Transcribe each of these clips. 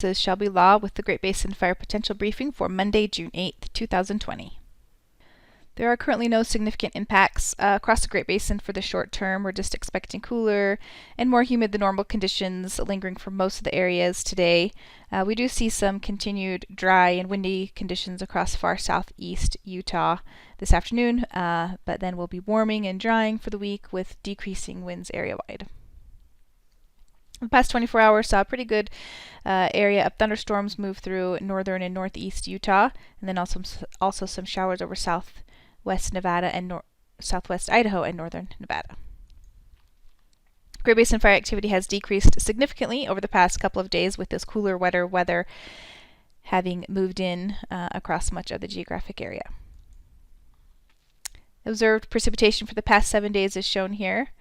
This is Shelby Law with the Great Basin Fire Potential Briefing for Monday, June 8th, 2020. There are currently no significant impacts across the Great Basin for the short term. We're just expecting cooler and more humid than normal conditions lingering for most of the areas today. We do see some continued dry and windy conditions across far southeast Utah this afternoon, but then we'll be warming and drying for the week with decreasing winds area-wide. The past 24 hours saw a pretty good area of thunderstorms move through northern and northeast Utah, and then also some showers over southwest Nevada and southwest Idaho and northern Nevada. Great Basin fire activity has decreased significantly over the past couple of days with this cooler, wetter weather having moved in across much of the geographic area. Observed precipitation for the past 7 days is shown here.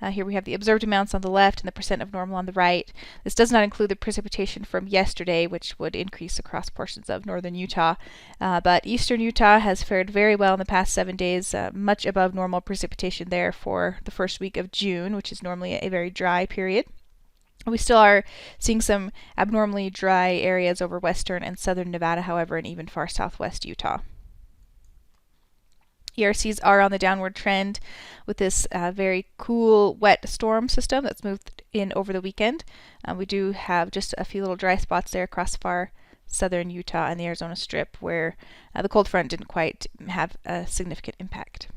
Here we have the observed amounts on the left and the percent of normal on the right. This does not include the precipitation from yesterday, which would increase across portions of northern Utah. But eastern Utah has fared very well in the past 7 days, much above normal precipitation there for the first week of June, which is normally a very dry period. We still are seeing some abnormally dry areas over western and southern Nevada, however, and even far southwest Utah. ERCs are on the downward trend with this very cool, wet storm system that's moved in over the weekend. We do have just a few little dry spots there across far southern Utah and the Arizona Strip where the cold front didn't quite have a significant impact.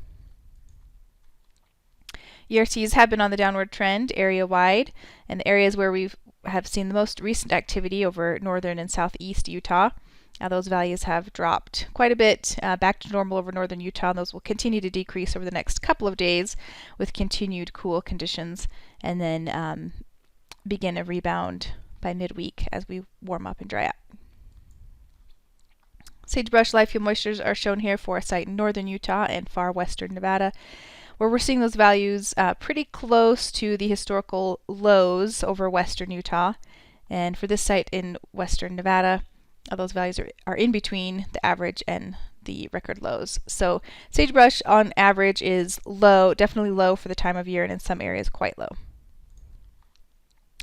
ERCs have been on the downward trend area-wide, and the areas where we have seen the most recent activity over northern and southeast Utah. Those values have dropped quite a bit back to normal over northern Utah, and those will continue to decrease over the next couple of days with continued cool conditions, and then begin a rebound by midweek as we warm up and dry out. Sagebrush live fuel moistures are shown here for a site in northern Utah and far western Nevada, where we're seeing those values pretty close to the historical lows over western Utah. And for this site in western Nevada, those values are in between the average and the record lows. So sagebrush on average is low, definitely low for the time of year, and in some areas quite low.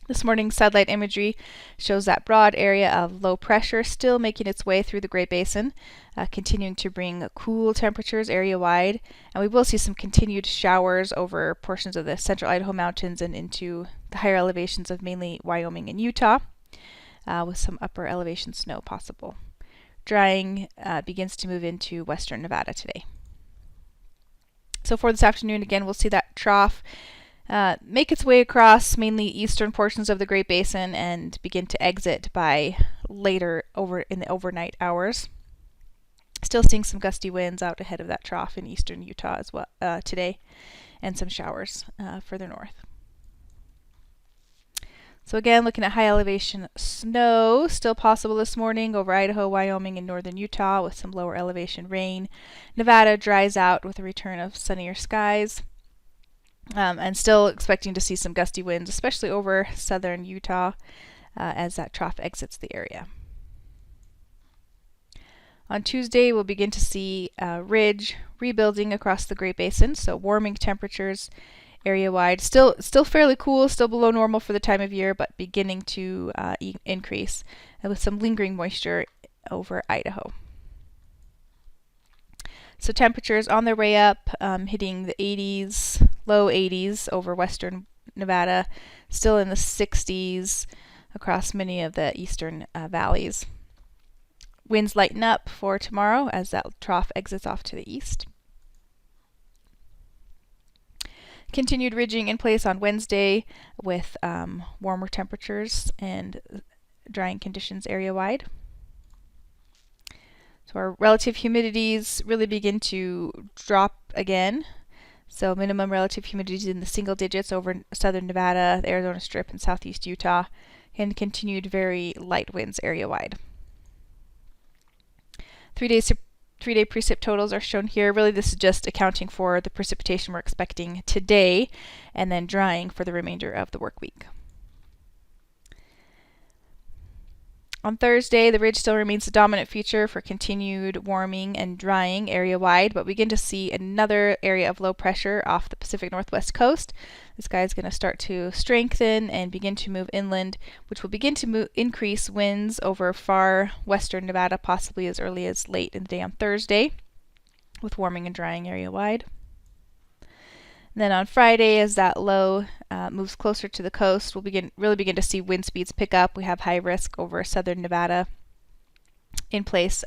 This morning's satellite imagery shows that broad area of low pressure still making its way through the Great Basin, continuing to bring cool temperatures area-wide, and we will see some continued showers over portions of the central Idaho mountains and into the higher elevations of mainly Wyoming and Utah. With some upper elevation snow possible. Drying begins to move into western Nevada today. So for this afternoon, again, we'll see that trough make its way across mainly eastern portions of the Great Basin and begin to exit by later in the overnight hours. Still seeing some gusty winds out ahead of that trough in eastern Utah as well today, and some showers further north. So again, looking at high elevation snow, still possible this morning over Idaho, Wyoming, and northern Utah with some lower elevation rain. Nevada dries out with a return of sunnier skies. And still expecting to see some gusty winds, especially over southern Utah as that trough exits the area. On Tuesday, we'll begin to see ridge rebuilding across the Great Basin, so warming temperatures area-wide. Still fairly cool, still below normal for the time of year, but beginning to increase with some lingering moisture over Idaho. So temperatures on their way up, hitting the 80s, low 80s over western Nevada, still in the 60s across many of the eastern valleys. Winds lighten up for tomorrow as that trough exits off to the east. Continued ridging in place on Wednesday with warmer temperatures and drying conditions area-wide. So our relative humidities really begin to drop again. So minimum relative humidities in the single digits over southern Nevada, the Arizona Strip, and southeast Utah, and continued very light winds area-wide. 3-day precip totals are shown here. Really, this is just accounting for the precipitation we're expecting today and then drying for the remainder of the work week. On Thursday, the ridge still remains the dominant feature for continued warming and drying area-wide, but we begin to see another area of low pressure off the Pacific Northwest coast. This guy is going to start to strengthen and begin to move inland, which will begin to increase winds over far western Nevada, possibly as early as late in the day on Thursday, with warming and drying area-wide. Then on Friday, as that low moves closer to the coast, we'll really begin to see wind speeds pick up. We have high risk over southern Nevada in place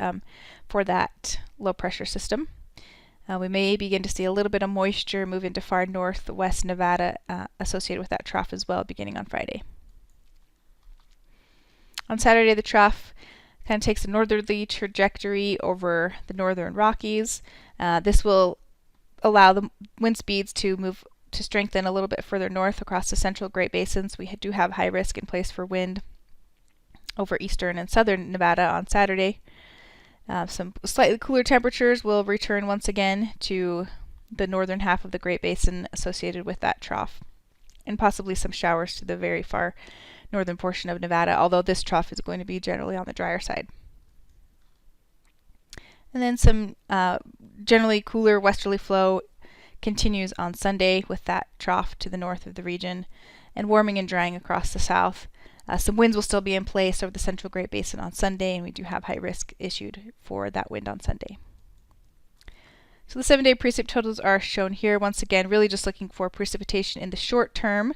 for that low pressure system. We may begin to see a little bit of moisture move into far northwest Nevada associated with that trough as well, beginning on Friday. On Saturday, the trough kind of takes a northerly trajectory over the northern Rockies. This will allow the wind speeds to move to strengthen a little bit further north across the central Great Basins. We do have high risk in place for wind over eastern and southern Nevada on Saturday. Some slightly cooler temperatures will return once again to the northern half of the Great Basin associated with that trough, and possibly some showers to the very far northern portion of Nevada, although this trough is going to be generally on the drier side. And then some generally cooler westerly flow continues on Sunday with that trough to the north of the region, and warming and drying across the south. Some winds will still be in place over the central Great Basin on Sunday, and we do have high risk issued for that wind on Sunday. So the 7-day precip totals are shown here. Once again, really just looking for precipitation in the short term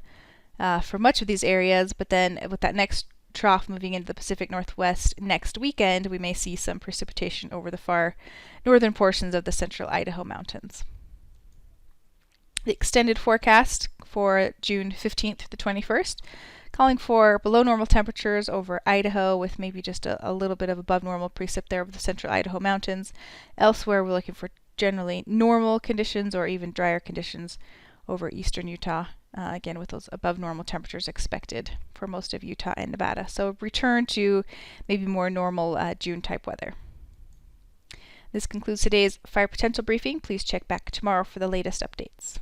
for much of these areas, but then with that next trough moving into the Pacific Northwest next weekend, we may see some precipitation over the far northern portions of the central Idaho mountains. The extended forecast for June 15th to the 21st, calling for below normal temperatures over Idaho with maybe just a little bit of above normal precip there over the central Idaho mountains. Elsewhere, we're looking for generally normal conditions or even drier conditions over eastern Utah, again with those above normal temperatures expected for most of Utah and Nevada. So return to maybe more normal June type weather. This concludes today's fire potential briefing. Please check back tomorrow for the latest updates.